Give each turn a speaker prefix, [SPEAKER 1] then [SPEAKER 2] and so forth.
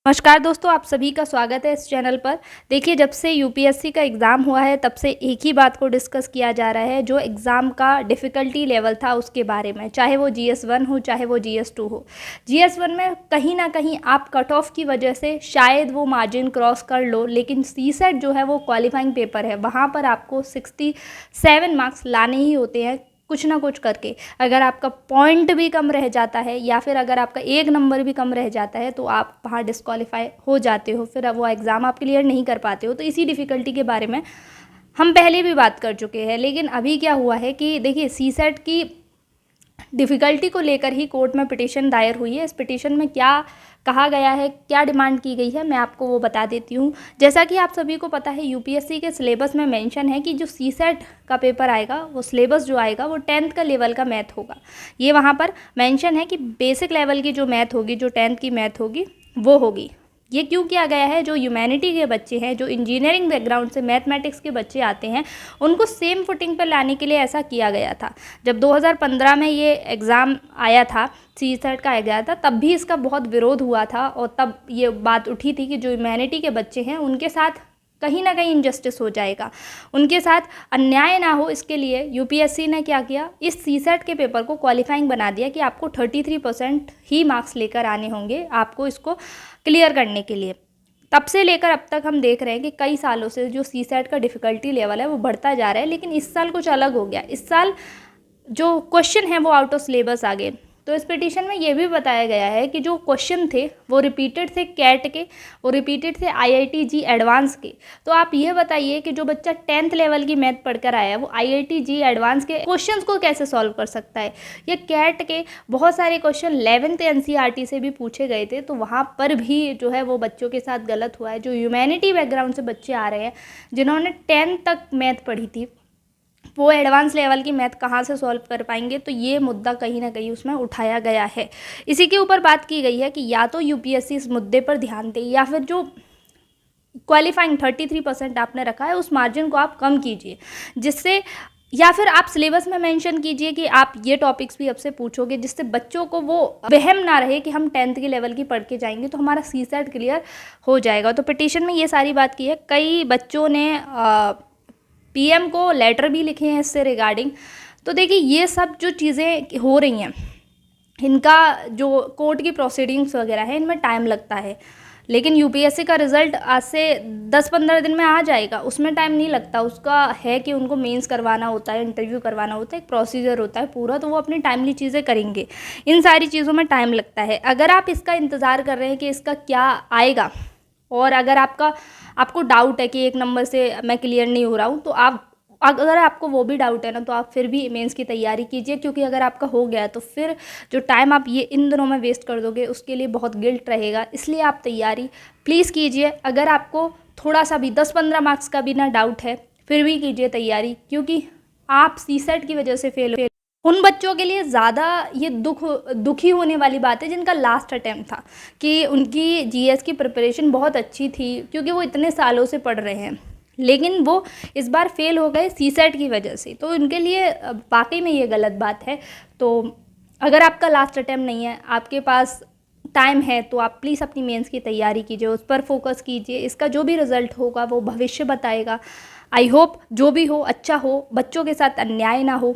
[SPEAKER 1] नमस्कार दोस्तों, आप सभी का स्वागत है इस चैनल पर। देखिए, जब से यूपीएससी का एग्ज़ाम हुआ है तब से एक ही बात को डिस्कस किया जा रहा है, जो एग्ज़ाम का डिफ़िकल्टी लेवल था उसके बारे में। चाहे वो GS1 हो, चाहे वो GS2 हो। GS1 में कहीं ना कहीं आप कट ऑफ की वजह से शायद वो मार्जिन क्रॉस कर लो, लेकिन CSET जो है वो क्वालिफाइंग पेपर है, वहाँ पर आपको 67 मार्क्स लाने ही होते हैं कुछ ना कुछ करके। अगर आपका पॉइंट भी कम रह जाता है या फिर अगर आपका एक नंबर भी कम रह जाता है तो आप वहाँ डिस्क्वालीफाई हो जाते हो, फिर अब वो एग्ज़ाम आप क्लियर नहीं कर पाते हो। तो इसी डिफ़िकल्टी के बारे में हम पहले भी बात कर चुके हैं, लेकिन अभी क्या हुआ है कि देखिए, CSET की डिफ़िकल्टी को लेकर ही कोर्ट में पिटीशन दायर हुई है। इस पिटीशन में क्या कहा गया है, क्या डिमांड की गई है, मैं आपको वो बता देती हूँ। जैसा कि आप सभी को पता है, यूपीएससी के सिलेबस में मेंशन है कि जो CSET का पेपर आएगा, वो सिलेबस जो आएगा वो 10th का लेवल का मैथ होगा। ये वहाँ पर मेंशन है कि बेसिक लेवल की जो मैथ होगी, जो 10th की मैथ होगी, वो होगी। ये क्यों किया गया है? जो ह्यूमैनिटी के बच्चे हैं, जो इंजीनियरिंग बैकग्राउंड से मैथमेटिक्स के बच्चे आते हैं, उनको सेम फुटिंग पर लाने के लिए ऐसा किया गया था। जब 2015 में ये एग्ज़ाम आया था, CSET का आ गया था, तब भी इसका बहुत विरोध हुआ था और तब ये बात उठी थी कि जो ह्यूमैनिटी के बच्चे हैं उनके साथ कहीं ना कहीं इनजस्टिस हो जाएगा, उनके साथ अन्याय ना हो। इसके लिए यूपीएससी ने क्या किया, इस CSET के पेपर को क्वालिफाइंग बना दिया कि आपको 33% ही मार्क्स लेकर आने होंगे आपको इसको क्लियर करने के लिए। तब से लेकर अब तक हम देख रहे हैं कि कई सालों से जो CSET का डिफ़िकल्टी लेवल है वो बढ़ता जा रहा है, लेकिन इस साल कुछ अलग हो गया। इस साल जो क्वेश्चन है वो आउट ऑफ सिलेबस आ गए। तो इस पिटीशन में ये भी बताया गया है कि जो क्वेश्चन थे वो रिपीटेड थे कैट के, वो रिपीटेड थे IIT-JEE एडवांस के। तो आप ये बताइए कि जो बच्चा 10th लेवल की मैथ पढ़कर आया है वो IIT-JEE एडवांस के क्वेश्चंस को कैसे सॉल्व कर सकता है। ये कैट के बहुत सारे क्वेश्चन 11th NCERT से भी पूछे गए थे, तो वहाँ पर भी जो है वो बच्चों के साथ गलत हुआ है। जो ह्यूमैनिटी बैकग्राउंड से बच्चे आ रहे हैं, जिन्होंने 10th तक मैथ पढ़ी थी, वो एडवांस लेवल की मैथ कहाँ से सॉल्व कर पाएंगे। तो ये मुद्दा कहीं ना कहीं उसमें उठाया गया है। इसी के ऊपर बात की गई है कि या तो यूपीएससी इस मुद्दे पर ध्यान दे, या फिर जो क्वालिफाइंग 33% आपने रखा है उस मार्जिन को आप कम कीजिए, जिससे या फिर आप सिलेबस में मेंशन कीजिए कि आप ये टॉपिक्स भी अब से पूछोगे, जिससे बच्चों को वो वहम ना रहे कि हम 10th के लेवल की पढ़ के जाएंगे तो हमारा CSET क्लियर हो जाएगा। तो पिटीशन में ये सारी बात की है। कई बच्चों ने PM को लेटर भी लिखे हैं इससे रिगार्डिंग। तो देखिए, ये सब जो चीज़ें हो रही हैं, इनका जो कोर्ट की प्रोसीडिंग्स वगैरह है, इनमें टाइम लगता है, लेकिन यूपीएससी का रिज़ल्ट आज से 10-15 दिन में आ जाएगा, उसमें टाइम नहीं लगता। उसका है कि उनको मेंस करवाना होता है, इंटरव्यू करवाना होता है, एक प्रोसीजर होता है पूरा, तो वो अपनी टाइमली चीज़ें करेंगे। इन सारी चीज़ों में टाइम लगता है। अगर आप इसका इंतज़ार कर रहे हैं कि इसका क्या आएगा, और अगर आपको डाउट है कि एक नंबर से मैं क्लियर नहीं हो रहा हूँ, तो अगर आपको वो भी डाउट है ना, तो आप फिर भी मेंस की तैयारी कीजिए, क्योंकि अगर आपका हो गया तो फिर जो टाइम आप ये इन दिनों में वेस्ट कर दोगे उसके लिए बहुत गिल्ट रहेगा। इसलिए आप तैयारी प्लीज़ कीजिए। अगर आपको थोड़ा सा भी 10-15 मार्क्स का भी ना डाउट है, फिर भी कीजिए तैयारी, क्योंकि आप CSET की वजह से फेल उन बच्चों के लिए ज़्यादा ये दुखी होने वाली बात है जिनका लास्ट अटैम्प्ट था, कि उनकी GS की प्रिपरेशन बहुत अच्छी थी क्योंकि वो इतने सालों से पढ़ रहे हैं, लेकिन वो इस बार फेल हो गए CSET की वजह से। तो उनके लिए वाकई में ये गलत बात है। तो अगर आपका लास्ट अटैम्प्ट नहीं है, आपके पास टाइम है, तो आप प्लीज़ अपनी मेंस की तैयारी कीजिए, उस पर फोकस कीजिए। इसका जो भी रिज़ल्ट होगा वो भविष्य बताएगा। आई होप जो भी हो अच्छा हो, बच्चों के साथ अन्याय ना हो।